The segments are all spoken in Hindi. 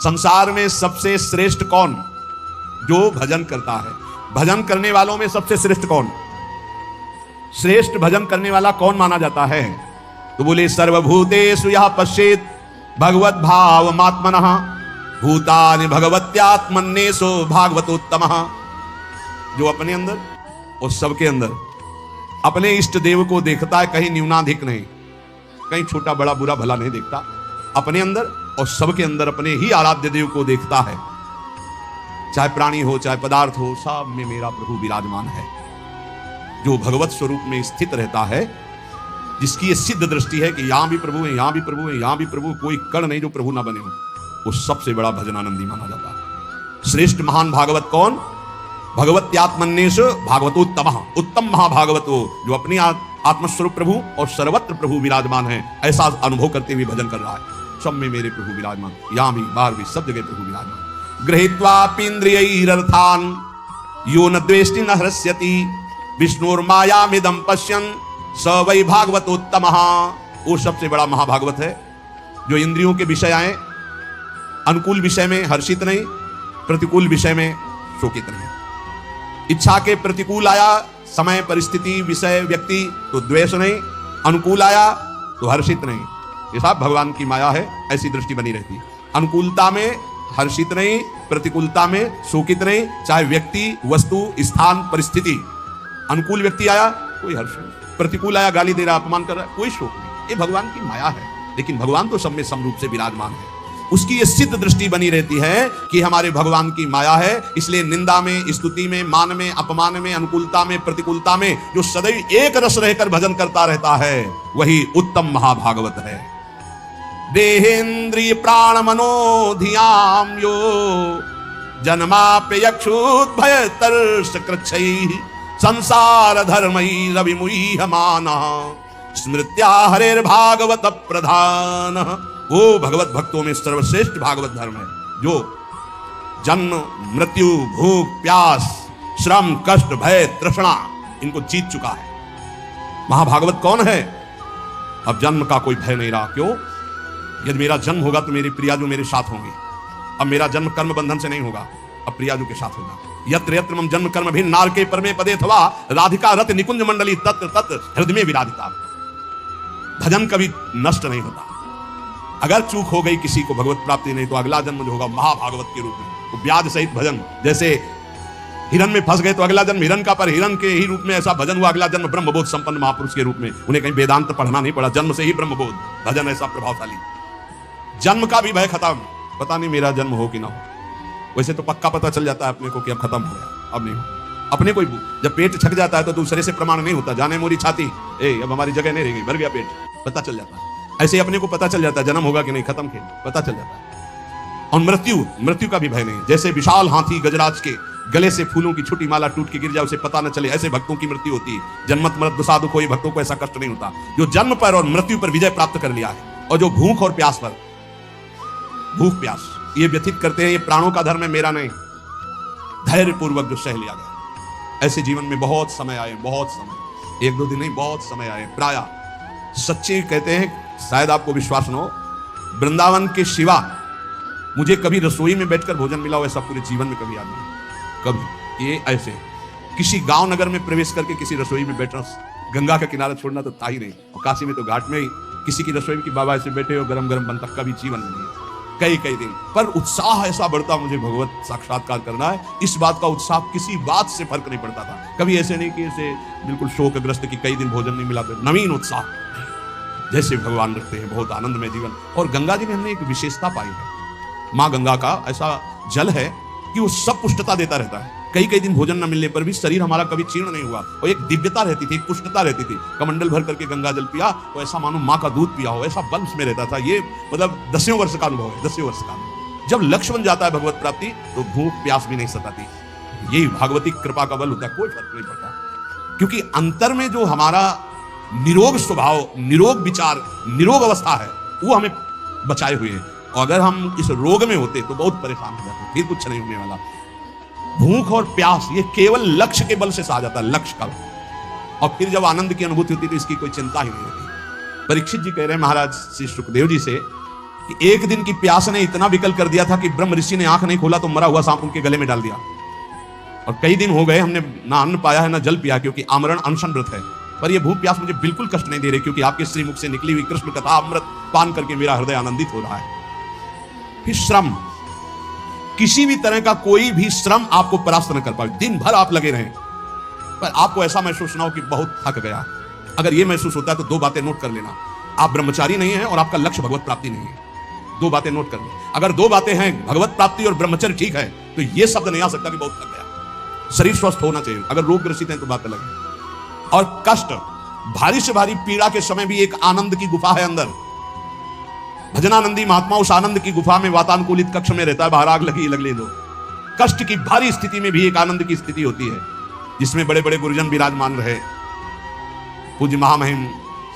संसार में सबसे श्रेष्ठ कौन? जो भजन करता है। भजन करने वालों में सबसे श्रेष्ठ कौन? श्रेष्ठ भजन करने वाला कौन माना जाता है? तो बोले सर्वभूतेषु यः पश्येत् भगवत भावमात्मनः भूतानि भगवत्यात्मन्येषु भागवतोत्तमः। जो अपने अंदर और सबके अंदर अपने इष्ट देव को देखता है, कहीं न्यूनाधिक नहीं, कहीं छोटा बड़ा बुरा भला नहीं देखता, अपने अंदर और सबके अंदर अपने ही आराध्य देव को देखता है। चाहे प्राणी हो चाहे पदार्थ हो, सब में मेरा प्रभु विराजमान है। जो भगवत स्वरूप में स्थित रहता है, जिसकी ये सिद्ध दृष्टि है कि यहां भी प्रभु है, यहां भी प्रभु है, यहां भी प्रभु, कोई कण नहीं जो प्रभु ना बने हो, वो सबसे बड़ा भजनानंदी माना जाता है। श्रेष्ठ महान भागवत कौन? भगवत्यात्मन्येषु भागवतोत्तमः, उत्तम महाभागवतो, जो अपनी आत्मस्वरूप प्रभु और सर्वत्र प्रभु विराजमान है, ऐसा अनुभव करते हुए भजन कर रहा है। सब में मेरे प्रभु विराजमान, यहां भी बाहर भी सब जगह प्रभु विराजमान। गृहीत्वापीन्द्रियैरर्थान् यो न द्वेष्टि न हृष्यति विष्णुर्मायामिदं पश्यन् स वै भागवतोत्तमः। वो सबसे बड़ा महाभागवत है जो इंद्रियों के विषय आए, अनुकूल विषय में हर्षित नहीं, प्रतिकूल विषय में शोकित नहीं। इच्छा के प्रतिकूल आया समय परिस्थिति विषय व्यक्ति तो द्वेष नहीं, अनुकूल आया तो हर्षित नहीं। ये सब भगवान की माया है, ऐसी दृष्टि बनी रहती है। अनुकूलता में हर्षित नहीं, प्रतिकूलता में शोकित नहीं, चाहे व्यक्ति वस्तु स्थान परिस्थिति। अनुकूल व्यक्ति आया कोई हर्ष नहीं, प्रतिकूल आया गाली दे रहा अपमान कर रहा है, कोई शोक नहीं। ये भगवान की माया है, लेकिन भगवान तो सब में समरूप से विराजमान है। उसकी ये सिद्ध दृष्टि बनी रहती है कि हमारे भगवान की माया है, इसलिए निंदा में, स्तुति में, मान में, अपमान में, अनुकूलता में, प्रतिकूलता में जो सदैव एक रस रहकर भजन करता रहता है, वही उत्तम महाभागवत है। देहेन्द्रिय प्राण मनोधियाम यो जन्माप्यक्षुद्भय तर्ष कृच्छैः संसार धर्मैः रविमुह्यमानः स्मृत्या हरेर्भागवत प्रधान। वो भगवत भक्तों में सर्वश्रेष्ठ भागवत धर्म है जो जन्म मृत्यु भूख प्यास श्रम कष्ट भय तृष्णा इनको जीत चुका है। महाभागवत कौन है? अब जन्म का कोई भय नहीं रहा। क्यों? यदि मेरा जन्म होगा तो मेरी प्रियाजू मेरे साथ होंगे। अब मेरा जन्म कर्म बंधन से नहीं होगा, अब प्रियाजू के साथ होगा। यत्र यत्र मम जन्म कर्म भिन्न नार के परमे पदे अथवा राधिका रत निकुंज मंडली तत्र तत्र हृदय में विराजिता। भजन कभी नष्ट नहीं होता। अगर चूक हो गई किसी को भगवत प्राप्ति नहीं, तो अगला जन्म जो होगा महाभागवत के रूप में, तो ब्याज सहित भजन। जैसे हिरन में फंस गए तो अगला जन्म हिरन का, पर हिरन के ही रूप में ऐसा भजन हुआ, अगला जन्म ब्रह्मबोध संपन्न महापुरुष के रूप में। उन्हें कहीं वेदांत पढ़ना नहीं पड़ा, जन्म से ही ब्रह्मबोध भजन ऐसा प्रभावशाली। जन्म का भी भय खत्म, पता नहीं मेरा जन्म हो कि ना हो। वैसे तो पक्का पता चल जाता है अपने को कि अब खत्म हो गया, अब नहीं हो। अपने को जब पेट छक जाता है तो दूसरे से प्रमाण नहीं होता, जाने मोरी छाती, अब हमारी जगह नहीं रह गई, भर गया पेट, पता चल जाता है। ऐसे अपने को पता चल जाता है जन्म होगा कि नहीं, खत्म खेल, पता चल जाता है। और मृत्यु का भी भय नहीं। जैसे विशाल हाथी गजराज के गले से फूलों की छोटी माला टूट के गिर जाए, उसे पता न चले, ऐसे भक्तों की मृत्यु होती है। जन्मत मृत दुसाधु कोई भक्तों को ऐसा कष्ट नहीं होता जो जन्म पर और मृत्यु पर विजय प्राप्त कर लिया है। और जो भूख और प्यास पर, भूख प्यास ये व्यथित करते हैं, ये प्राणों का धर्म है, मेरा नहीं। धैर्य पूर्वक जो सह लिया गया। ऐसे जीवन में बहुत समय आए, बहुत समय, एक दो दिन नहीं, बहुत समय आए। प्राय सच्चे कहते हैं, शायद आपको विश्वास न हो, वृंदावन के सिवा मुझे कभी रसोई में बैठकर भोजन मिला हो ऐसा पूरे जीवन में कभी याद नहीं। कभी ये ऐसे किसी गांव नगर में प्रवेश करके किसी रसोई में बैठना, गंगा का किनारा छोड़ना तो था ही नहीं। और काशी में तो घाट में ही किसी की रसोई में कि बाबा ऐसे बैठे हो गरम गरम बनता, कभी जीवन में नहीं। कई दिन पर उत्साह ऐसा बढ़ता, मुझे भगवत साक्षात्कार करना है। इस बात का उत्साह किसी बात से फर्क नहीं पड़ता था। कभी ऐसे नहीं कि ऐसे बिल्कुल शोकग्रस्त कि कई दिन भोजन नहीं मिला, तो नवीन उत्साह जैसे भगवान रखते हैं, बहुत आनंदमय जीवन। और गंगा जी में हमने एक विशेषता पाई है, माँ गंगा का ऐसा जल है कि वो सब पुष्टता देता रहता है। कई दिन भोजन न मिलने पर भी शरीर हमारा कभी क्षीण नहीं हुआ, और एक दिव्यता रहती थी, एक पुष्टता रहती थी। कमंडल भर करके गंगा जल पिया तो ऐसा मानो माँ का दूध पिया हो, ऐसा बल में रहता था। ये मतलब 10वें वर्ष का अनुभव है, 10वें वर्ष का। जब लक्ष्य बन जाता है भगवत प्राप्ति तो भूख प्यास भी नहीं सताती। यही भागवती कृपा का बल होता है, कोई फर्क नहीं पड़ता। क्योंकि अंतर में जो हमारा निरोग स्वभाव, निरोग विचार, निरोग अवस्था है, वो हमें बचाए हुए है। और अगर हम इस रोग में होते तो बहुत परेशान हो जाते, फिर कुछ नहीं होने वाला। भूख और प्यास ये केवल लक्ष्य के बल से सहा जाता है, लक्ष्य का। और फिर जब आनंद की अनुभूति होती है तो इसकी कोई चिंता ही नहीं रहती। परीक्षित जी कह रहे हैं महाराज श्री सुखदेव जी से कि एक दिन की प्यास ने इतना विकल कर दिया था कि ब्रह्म ऋषि ने आंख नहीं खोला तो मरा हुआ सांप उनके गले में डाल दिया। और कई दिन हो गए हमने ना अन्न पाया है ना जल पिया, क्योंकि आमरण अनशन व्रत है। पर यह भूख प्यास मुझे बिल्कुल कष्ट नहीं दे रही, क्योंकि आपके श्रीमुख से निकली हुई कृष्ण कथा अमृत पान करके मेरा हृदय आनंदित हो रहा है। फिर श्रम, किसी भी तरह का कोई भी श्रम आपको परास्त न कर पाए। दिन भर आप लगे रहें पर आपको ऐसा महसूस ना हो कि बहुत थक गया। अगर यह महसूस होता है तो दो बातें नोट कर लेना, आप ब्रह्मचारी नहीं हैं और आपका लक्ष्य भगवत प्राप्ति नहीं है। दो बातें नोट कर लें। अगर दो बातें हैं, भगवत प्राप्ति और ब्रह्मचर्य ठीक है, तो यह शब्द नहीं आ सकता कि बहुत थक गया। शरीर स्वस्थ होना चाहिए। अगर रोग ग्रसित है तो बात अलग है। और कष्ट, भारी से भारी पीड़ा के समय भी एक आनंद की गुफा है अंदर। भजनानंदी महात्मा उस आनंद की गुफा में वातानुकूलित कक्ष में रहता है, बाहर आग लगी लगने दो। कष्ट की भारी स्थिति में भी एक आनंद की स्थिति होती है, जिसमें बड़े बड़े गुरुजन विराजमान रहे। पूज्य महामहिम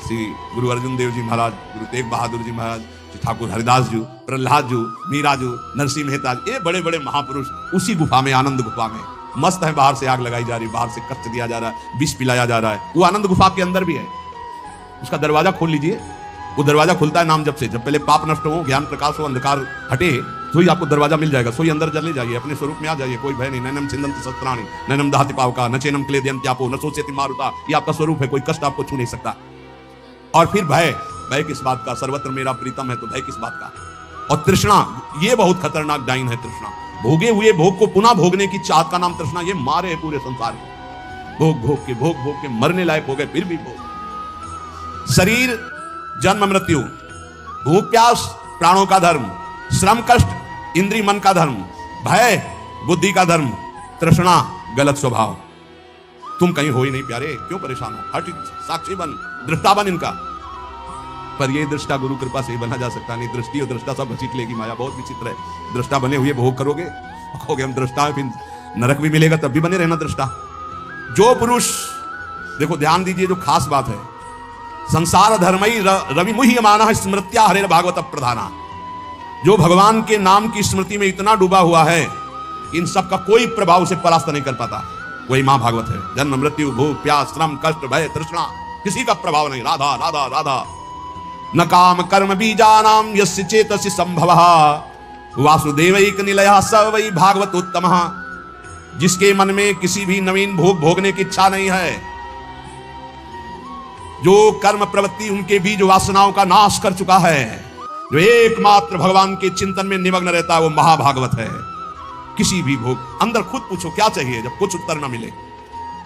श्री गुरु अर्जुन देव जी महाराज, गुरु तेग बहादुर जी महाराज, श्री ठाकुर हरिदास जी, प्रहलाद जी, मीरा जी, नरसिंह मेहता, ये बड़े बड़े महापुरुष उसी गुफा में, आनंद गुफा में मस्त है। बाहर से आग लगाई जा रही, बाहर से कष्ट दिया जा रहा है, विष पिलाया जा रहा है। वो आनंद गुफा के अंदर भी है। उसका दरवाजा खोल लीजिए, वो दरवाजा खुलता है नाम जब से। जब पहले पाप नष्ट हो, ज्ञान प्रकाश हो, अंधकार हटे, तो ही आपको दरवाजा मिल जाएगा। सोई अंदर चले जाइए, अपने स्वरूप में आ जाइए, कोई भय नहीं। नैनम छिंदन्ति शस्त्राणि नैनम दहति पावका न चैनम क्लेदयन्त्यापो न शोचयति मारुता। ये आपका स्वरूप है, कोई कष्ट आपको छू नहीं सकता। और फिर भय, भय किस बात का? सर्वत्र मेरा प्रीतम है, तो भय किस बात का? और तृष्णा, ये बहुत खतरनाक डाइन है तृष्णा। भोगे हुए भोग को पुनः भोगने की चाहत का नाम तृष्णा। ये मारे है पूरे संसार को। भोग भोग के मरने लायक हो गए, फिर भी भोग। शरीर जन्म मृत्यु, भूख प्यास प्राणों का धर्म, श्रम कष्ट इंद्रिय मन का धर्म, भय बुद्धि का धर्म, तृष्णा गलत स्वभाव। तुम कहीं हो ही नहीं प्यारे, क्यों परेशान हो? हट, साक्षी बन, दृष्टा बन इनका। पर ये दृष्टा गुरु कृपा से ही बना जा सकता नहीं। दृष्टि और दृष्टा सब घसीट लेगी माया, बहुत विचित्र है। दृष्टा बने हुए भोग करोगे, कहोगे हम दृष्टा है, फिर नरक भी मिलेगा, तब भी बने रहना दृष्टा। जो पुरुष, देखो ध्यान दीजिए, जो खास बात है, संसार धर्मई रवि मुह्यमानः स्मृत्या हरेर भागवत प्रधाना। जो भगवान के नाम की स्मृति में इतना डूबा हुआ है, इन सब का कोई प्रभाव उसे परास्त नहीं कर पाता, वही मां भागवत है। जन्म मृत्यु भूख प्यास श्रम कष्ट भय तृष्णा, किसी का प्रभाव नहीं। राधा राधा राधा। न काम कर्म बीजानाम यस्य चेतसि संभवः वासुदेवैक निलयः स वै भागवत उत्तमः। जिसके मन में किसी भी नवीन भोग भोगने की इच्छा नहीं है, जो कर्म प्रवृत्ति उनके बीज वासनाओं का नाश कर चुका है, जो एकमात्र भगवान के चिंतन में निमग्न रहता है, वो महाभागवत है। किसी भी भोग, अंदर खुद पूछो क्या चाहिए, जब कुछ उत्तर ना मिले,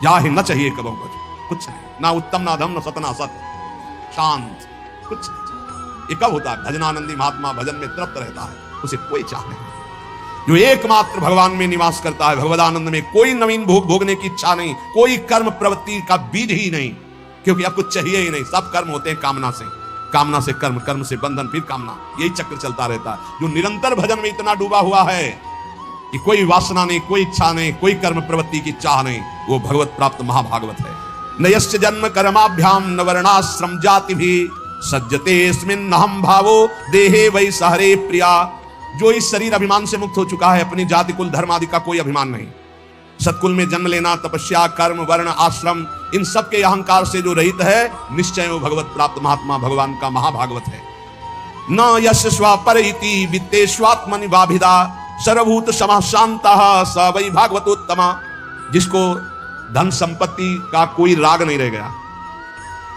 या ही न चाहिए कबो कुछ नहीं, ना उत्तम ना धम न सत ना सत, शांत, कुछ नहीं। ये कब होता है? भजनानंदी महात्मा भजन में तृप्त रहता है, उसे कोई चाह नहीं। जो एकमात्र भगवान में निवास करता है, भगवदानंद में, कोई नवीन भोग भोगने की इच्छा नहीं, कोई कर्म प्रवृत्ति का बीज ही नहीं, क्योंकि आपको चाहिए ही नहीं। सब कर्म होते हैं कामना से, कामना से कर्म, कर्म से बंधन, फिर कामना, यही चक्र चलता रहता है। जो निरंतर भजन में इतना डूबा हुआ है कि कोई वासना नहीं, कोई इच्छा नहीं, कोई कर्म प्रवृत्ति की चाह नहीं, वो भगवत प्राप्त महाभागवत है। न यस्य जन्म कर्माभ्याम न वर्णाश्रम जाति भी सज्जतेस्मिन् अहं भावो देहे वै सहरे प्रिया। जो इस शरीर अभिमान से मुक्त हो चुका है, अपनी जाति कुल धर्म आदि का कोई अभिमान नहीं, सत्कुल में जन्म लेना, तपस्या कर्म वर्ण आश्रम, इन सब के अहंकार से जो रहित है, निश्चय वो भगवत प्राप्त महात्मा भगवान का महाभागवत है। न यस्य स्वपरिति वित्तेष्वात्मनि वाभिदा सर्वभूत समः शान्तः स वै भागवतोत्तमा। जिसको धन संपत्ति का कोई राग नहीं रह गया,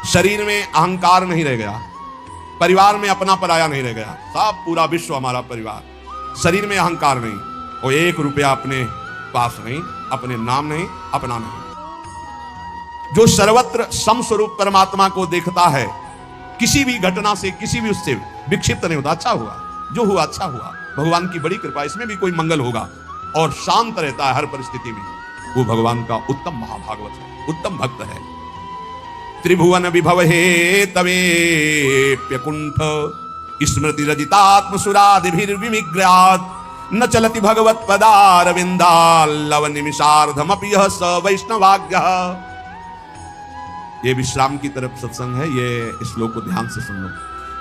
शरीर में अहंकार नहीं रह गया, परिवार में अपना पराया नहीं रह गया, सब पूरा विश्व हमारा परिवार, शरीर में अहंकार नहीं, और 1 रुपया अपने पास नहीं, अपने नाम नहीं, अपना नहीं। जो सर्वत्र समस्वरूप परमात्मा को देखता है, किसी भी घटना से, किसी भी उससे विक्षिप्त नहीं होता। अच्छा हुआ, जो हुआ अच्छा हुआ, भगवान की बड़ी कृपा, इसमें भी कोई मंगल होगा, और शांत रहता है हर परिस्थिति में, वो भगवान का उत्तम महाभागवत है, उत्तम भक्त है। त्रिभुवन विभव हे तवेप्यकुंठ स्मृति रजितात्म सुरादिभिर्विमिग्रात् न चलति भगवत पदारविंदाल्लव निमिषार्धमपि यः स वैष्णवाज्ञः। ये विश्राम की तरफ सत्संग है, ये श्लोक को ध्यान से सुनो।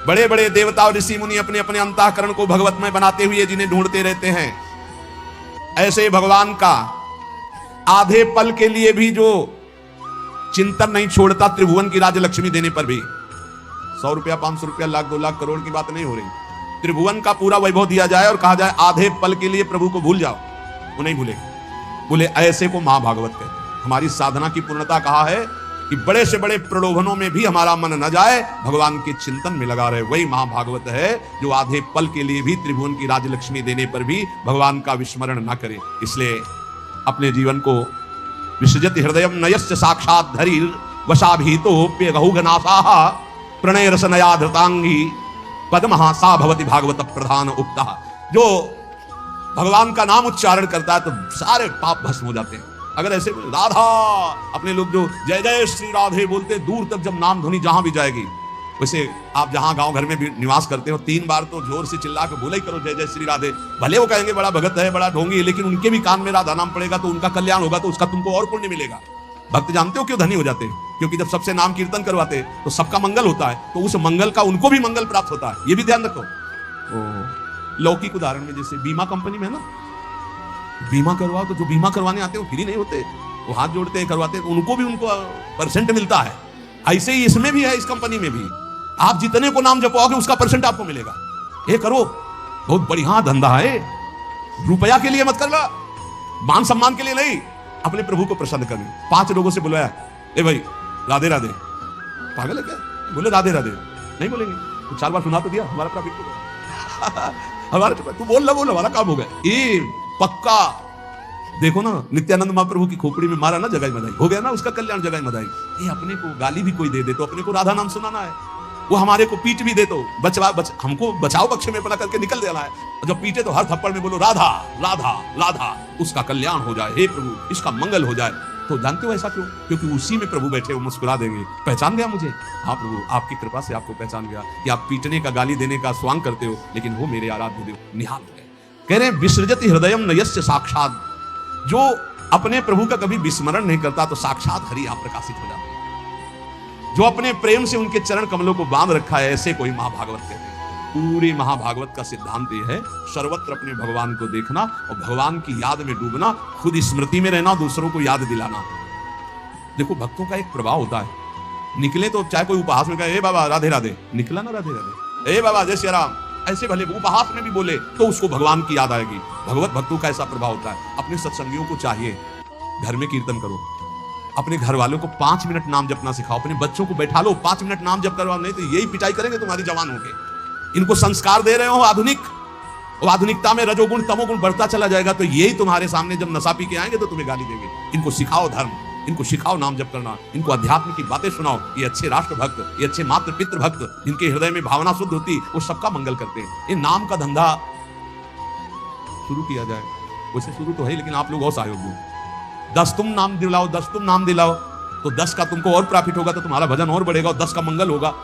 बड़े बड़े देवता और ऋषि मुनि अपने अपने अंतःकरण को भगवतमय बनाते हुए जिन्हें ढूंढते रहते हैं, ऐसे भगवान का आधे पल के लिए भी जो चिंतन नहीं छोड़ता, त्रिभुवन की राजलक्ष्मी देने पर भी, 100 रुपया 500 रुपया लाख 2 लाख करोड़ की बात नहीं हो रही, त्रिभुवन का पूरा वैभव दिया जाए और कहा जाए आधे पल के लिए प्रभु को भूल जाओ, वो नहीं भूलेगा। बोले ऐसे को महाभागवत कहते हैं। हमारी साधना की पूर्णता कहा है कि बड़े से बड़े प्रलोभनों में भी हमारा मन न जाए, भगवान के चिंतन में लगा रहे। वही महाभागवत है जो आधे पल के लिए भी त्रिभुवन की राजलक्ष्मी देने पर भी भगवान का विस्मरण न करे। इसलिए अपने जीवन को विसृजति हृदयम नयस्य साक्षात धरीर वशाभीतोप्य गहुगनासाः प्रणय रसनया धृतांगी पद्महा सा भवति भागवत प्रधान उक्ता। जो भगवान का नाम उच्चारण करता है तो सारे पाप भस्म हो जाते हैं। अगर ऐसे राधा, अपने लोग जो जय जय श्री राधे बोलते हैं, दूर तक जब नाम ध्वनि जहां भी जाएगी, वैसे आप जहां गांव घर में भी निवास करते हो 3 बार तो जोर से चिल्ला के बोला ही करो जय जय श्री राधे। भले वो कहेंगे बड़ा भगत है, बड़ा ढोंगी है, लेकिन उनके भी कान में राधा नाम पड़ेगा तो उनका कल्याण होगा, तो उसका तुमको और पुण्य मिलेगा। भक्त जानते हो क्यों धनी हो जाते हैं? क्योंकि जब सबसे नाम कीर्तन करवाते तो सबका मंगल होता है, तो उस मंगल का उनको भी मंगल प्राप्त होता है। ये भी ध्यान रखो। लौकिक उदाहरण में जैसे बीमा कंपनी में ना, बीमा करवाओ तो जो बीमा करवाने आते हैं वो फ्री नहीं होते, वो हाथ जोड़ते हैं, करवाते हैं, तो उनको भी उनको परसेंट मिलता है। ऐसे ही इसमें भी है, इस कंपनी में भी आप जितने को नाम जपवाओगे उसका परसेंट आपको मिलेगा। ये करो, बहुत बढ़िया धंधा है। रुपया के लिए मत करना, मान सम्मान के लिए नहीं, अपने प्रभु को प्रसन्न करने। 5 लोगों से बुलवाया, ए भाई राधे राधे। पागल है क्या? बोले राधे राधे नहीं बोलेंगे तो 4 बार सुना तो दिया, हमारा प्रॉफिट हमारा तू बोल ला, बोल हमारा काम हो गया। ये पक्का देखो ना, नित्यानंद महाप्रभु की खोपड़ी में मारा ना जगाई मदाई, हो गया ना उसका कल्याण जगाई मदाई। ये अपने को गाली भी कोई दे दे तो अपने को राधा नाम सुनाना है, वो हमारे को पीट भी दे तो हमको बचाओ पक्ष में अपना करके निकल देना है। जब पीटे तो हर थप्पड़ में बोलो राधा राधा राधा, उसका कल्याण हो जाए, हे प्रभु इसका मंगल हो जाए। तो जानते हो ऐसा क्यों? क्योंकि उसी में प्रभु बैठे, वो मुस्कुरा देंगे। पहचान गया मुझे? हाँ प्रभु आपकी कृपा से आपको पहचान गया कि आप पीटने का गाली देने का स्वांग करते हो, लेकिन वो मेरे आराध्य देव निहाल हो गए। कह रहे विसृजति हृदयम नयस्य साक्षात। जो अपने प्रभु का कभी विस्मरण नहीं करता तो साक्षात हरि आप प्रकाशित हो जाते हैं। जो अपने प्रेम से उनके चरण कमलों को बांध रखा है, ऐसे कोई महाभागवत कहते हैं। पूरी महाभागवत का सिद्धांत ये है, सर्वत्र अपने भगवान को देखना और भगवान की याद में डूबना, खुद स्मृति में रहना, दूसरों को याद दिलाना। देखो भक्तों का एक प्रभाव होता है, निकले तो चाहे कोई उपहास में कहे ए बाबा राधे राधे, निकला ना राधे राधे, ए बाबा जय श्री राम, ऐसे भले उपहास में भी बोले तो उसको भगवान की याद आएगी। भगवत भक्तों का ऐसा प्रभाव होता है। अपने सत्संगियों को चाहिए घर में कीर्तन करो, अपने घर वालों को 5 मिनट नाम जपना सिखाओ, अपने बच्चों को बैठा लो 5 मिनट नाम जप करवाओ, नहीं तो यही पिटाई करेंगे तुम्हारी जवान होके। इनको संस्कार दे रहे हो आधुनिक, और आधुनिकता में रजोगुण तमोगुण बढ़ता चला जाएगा, तो यही तुम्हारे सामने जब नशा पी के आएंगे तो तुम्हें गाली देंगे। इनको सिखाओ धर्म, इनको सिखाओ नाम जप करना, इनको अध्यात्म की बातें सुनाओ। ये अच्छे राष्ट्र भक्त, ये अच्छे मातृ पितृ भक्त, जिनके हृदय में भावना शुद्ध होती, वो सबका मंगल करते हैं। ये नाम का धंधा शुरू किया जाए, वैसे शुरू तो है लेकिन आप लोग और सहयोग दो। 10 तुम नाम दिलाओ, 10 तुम नाम दिलाओ, तो 10 का तुमको और प्रॉफिट होगा, तो तुम्हारा भजन और बढ़ेगा और 10 का मंगल होगा।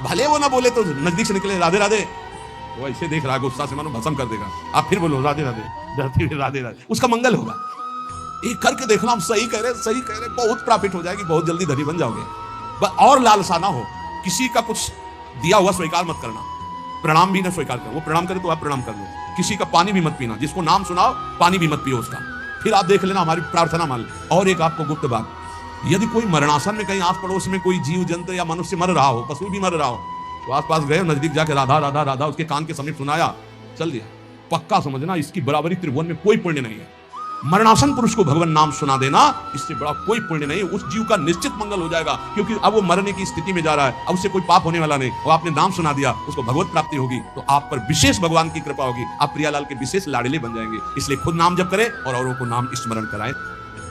भले वो ना बोले तो नजदीक से निकले राधे राधे, वो ऐसे देख रहा है गुस्सा से मानो भस्म कर देगा। आप फिर बोलो राधे राधे, धरती में राधे राधे, उसका मंगल होगा। ये करके देखना, हम सही कह रहे, सही कह रहे, बहुत प्रॉफिट हो जाएगी, बहुत जल्दी धनी बन जाओगे। और लालसा ना हो, किसी का कुछ दिया हुआ स्वीकार मत करना, प्रणाम भी ना स्वीकार करो। वो प्रणाम करे तो आप प्रणाम कर लो। किसी का पानी भी मत पीना, जिसको नाम सुनाओ पानी भी मत पियो उसका, फिर आप देख लेना हमारी प्रार्थना मान लो। और एक आपको गुप्त बात, यदि कोई मरणासन में कहीं आस पड़ोस में कोई जीव जंतु या मनुष्य मर रहा हो, पशु भी मर रहा हो, तो आस पास गए, नजदीक जाके राधा राधा राधा उसके कान के समीप सुनाया, चल दिया, पक्का समझना इसकी बराबरी त्रिभुवन में कोई पुण्य नहीं है। मरणासन पुरुष को भगवान नाम सुना देना, इससे बड़ा कोई पुण्य नहीं। उस जीव का निश्चित मंगल हो जाएगा, क्योंकि अब वो मरने की स्थिति में जा रहा है, अब उससे कोई पाप होने वाला नहीं, और आपने नाम सुना दिया, उसको भगवत प्राप्ति होगी, तो आप पर विशेष भगवान की कृपा होगी, आप प्रियालाल के विशेष लाडले बन जाएंगे। इसलिए खुद नाम जप करें और औरों को नाम स्मरण कराएं।